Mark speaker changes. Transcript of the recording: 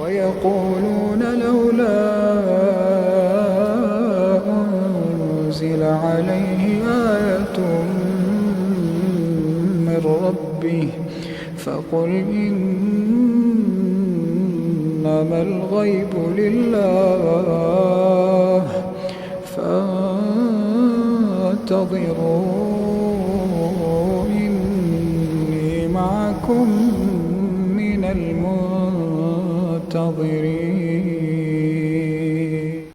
Speaker 1: ويقولون لولا أنزل عليه آية من ربه فقل إنما الغيب لله فانتظروا إني معكم من المنتظرين.